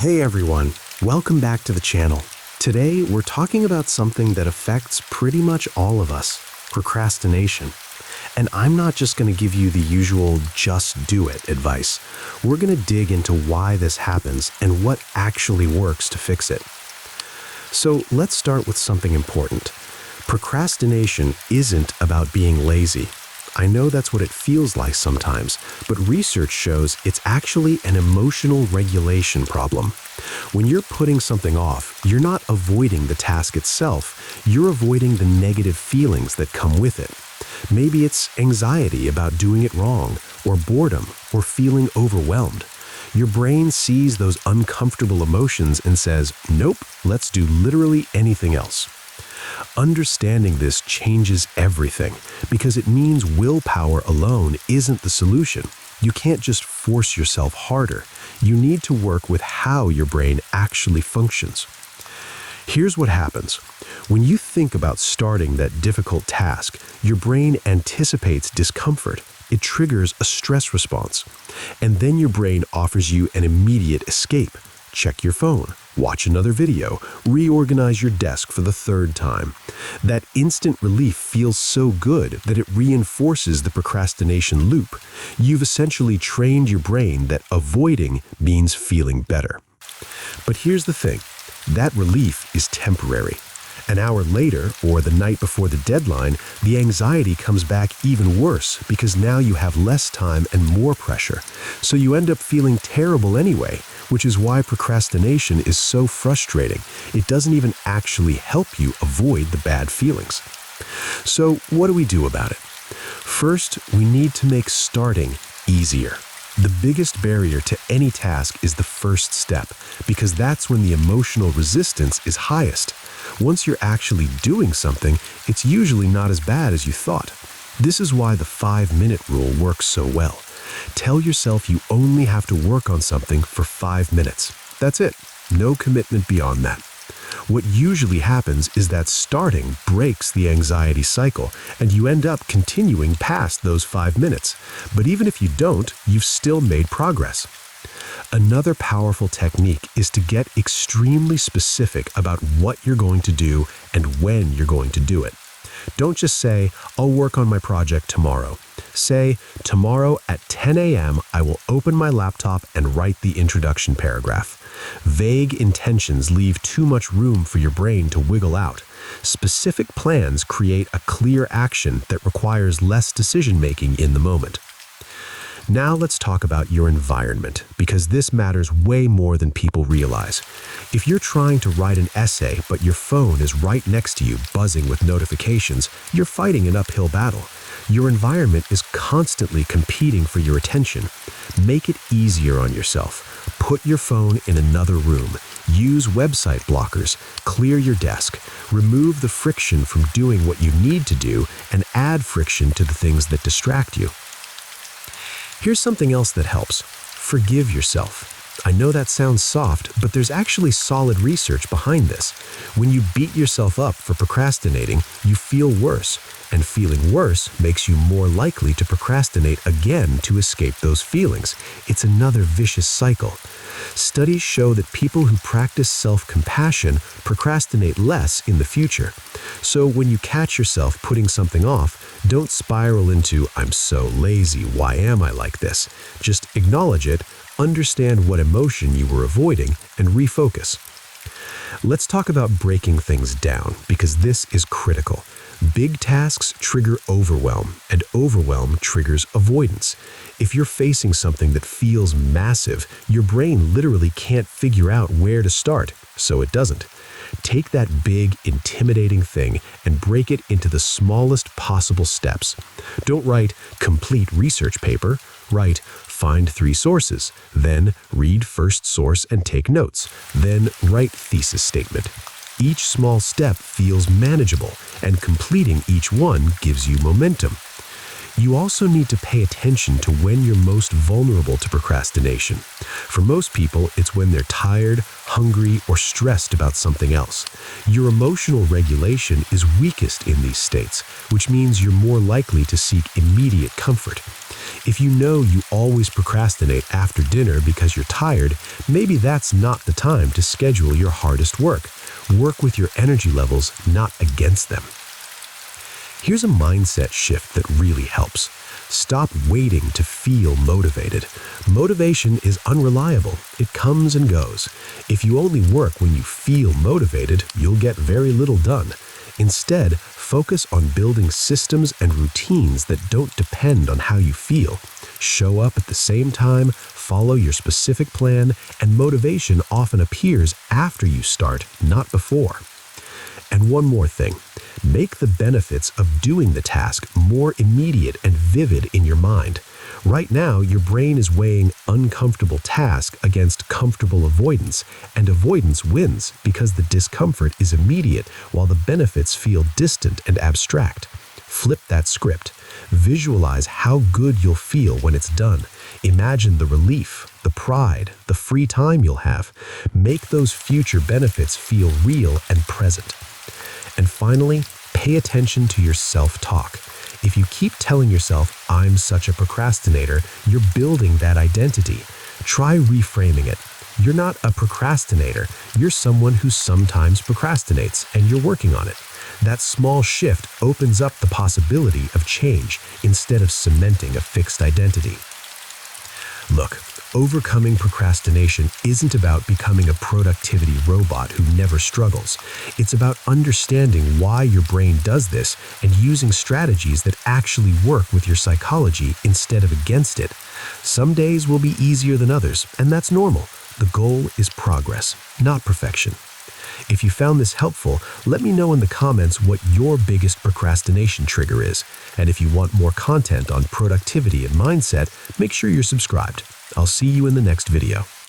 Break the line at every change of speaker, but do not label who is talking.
Hey everyone, welcome back to the channel. Today we're talking about something that affects pretty much all of us, procrastination. And I'm not just going to give you the usual just do it advice. We're going to dig into why this happens and what actually works to fix it. So let's start with something important. Procrastination isn't about being lazy. I know that's what it feels like sometimes, but research shows it's actually an emotional regulation problem. When you're putting something off, you're not avoiding the task itself, you're avoiding the negative feelings that come with it. Maybe it's anxiety about doing it wrong, or boredom, or feeling overwhelmed. Your brain sees those uncomfortable emotions and says, nope, let's do literally anything else. Understanding this changes everything because it means willpower alone isn't the solution. You can't just force yourself harder. You need to work with how your brain actually functions. Here's what happens. When you think about starting that difficult task, your brain anticipates discomfort. It triggers a stress response. And then your brain offers you an immediate escape. Check your phone, watch another video, reorganize your desk for the third time. That instant relief feels so good that it reinforces the procrastination loop. You've essentially trained your brain that avoiding means feeling better. But here's the thing, that relief is temporary. An hour later, or the night before the deadline, the anxiety comes back even worse because now you have less time and more pressure. So you end up feeling terrible anyway, which is why procrastination is so frustrating. It doesn't even actually help you avoid the bad feelings. So what do we do about it? First, we need to make starting easier. The biggest barrier to any task is the first step, because that's when the emotional resistance is highest. Once you're actually doing something, it's usually not as bad as you thought. This is why the 5-minute rule works so well. Tell yourself you only have to work on something for 5 minutes. That's it. No commitment beyond that. What usually happens is that starting breaks the anxiety cycle, and you end up continuing past those 5 minutes. But even if you don't, you've still made progress. Another powerful technique is to get extremely specific about what you're going to do and when you're going to do it. Don't just say, I'll work on my project tomorrow. Say, tomorrow at 10 a.m. I will open my laptop and write the introduction paragraph. Vague intentions leave too much room for your brain to wiggle out. Specific plans create a clear action that requires less decision-making in the moment. Now let's talk about your environment, because this matters way more than people realize. If you're trying to write an essay, but your phone is right next to you buzzing with notifications, you're fighting an uphill battle. Your environment is constantly competing for your attention. Make it easier on yourself. Put your phone in another room. Use website blockers. Clear your desk. Remove the friction from doing what you need to do and add friction to the things that distract you. Here's something else that helps. Forgive yourself. I know that sounds soft, but there's actually solid research behind this. When you beat yourself up for procrastinating, you feel worse, and feeling worse makes you more likely to procrastinate again to escape those feelings. It's another vicious cycle. Studies show that people who practice self-compassion procrastinate less in the future. So when you catch yourself putting something off, don't spiral into, I'm so lazy, why am I like this? Just acknowledge it, understand what emotion you were avoiding, and refocus. Let's talk about breaking things down, because this is critical. Big tasks trigger overwhelm, and overwhelm triggers avoidance. If you're facing something that feels massive, your brain literally can't figure out where to start, so it doesn't. Take that big, intimidating thing and break it into the smallest possible steps. Don't write, complete research paper. Write, find 3 sources. Then read first source and take notes. Then write thesis statement. Each small step feels manageable, and completing each one gives you momentum. You also need to pay attention to when you're most vulnerable to procrastination. For most people, it's when they're tired, hungry, or stressed about something else. Your emotional regulation is weakest in these states, which means you're more likely to seek immediate comfort. If you know you always procrastinate after dinner because you're tired, maybe that's not the time to schedule your hardest work. Work with your energy levels, not against them. Here's a mindset shift that really helps. Stop waiting to feel motivated. Motivation is unreliable. It comes and goes. If you only work when you feel motivated, you'll get very little done. Instead, focus on building systems and routines that don't depend on how you feel. Show up at the same time, follow your specific plan, and motivation often appears after you start, not before. And one more thing, make the benefits of doing the task more immediate and vivid in your mind. Right now, your brain is weighing uncomfortable task against comfortable avoidance, and avoidance wins because the discomfort is immediate while the benefits feel distant and abstract. Flip that script. Visualize how good you'll feel when it's done. Imagine the relief, the pride, the free time you'll have. Make those future benefits feel real and present. And finally, pay attention to your self-talk. If you keep telling yourself, "I'm such a procrastinator," you're building that identity. Try reframing it. You're not a procrastinator. You're someone who sometimes procrastinates, and you're working on it. That small shift opens up the possibility of change instead of cementing a fixed identity. Look, overcoming procrastination isn't about becoming a productivity robot who never struggles. It's about understanding why your brain does this and using strategies that actually work with your psychology instead of against it. Some days will be easier than others, and that's normal. The goal is progress, not perfection. If you found this helpful, let me know in the comments what your biggest procrastination trigger is. And if you want more content on productivity and mindset, make sure you're subscribed. I'll see you in the next video.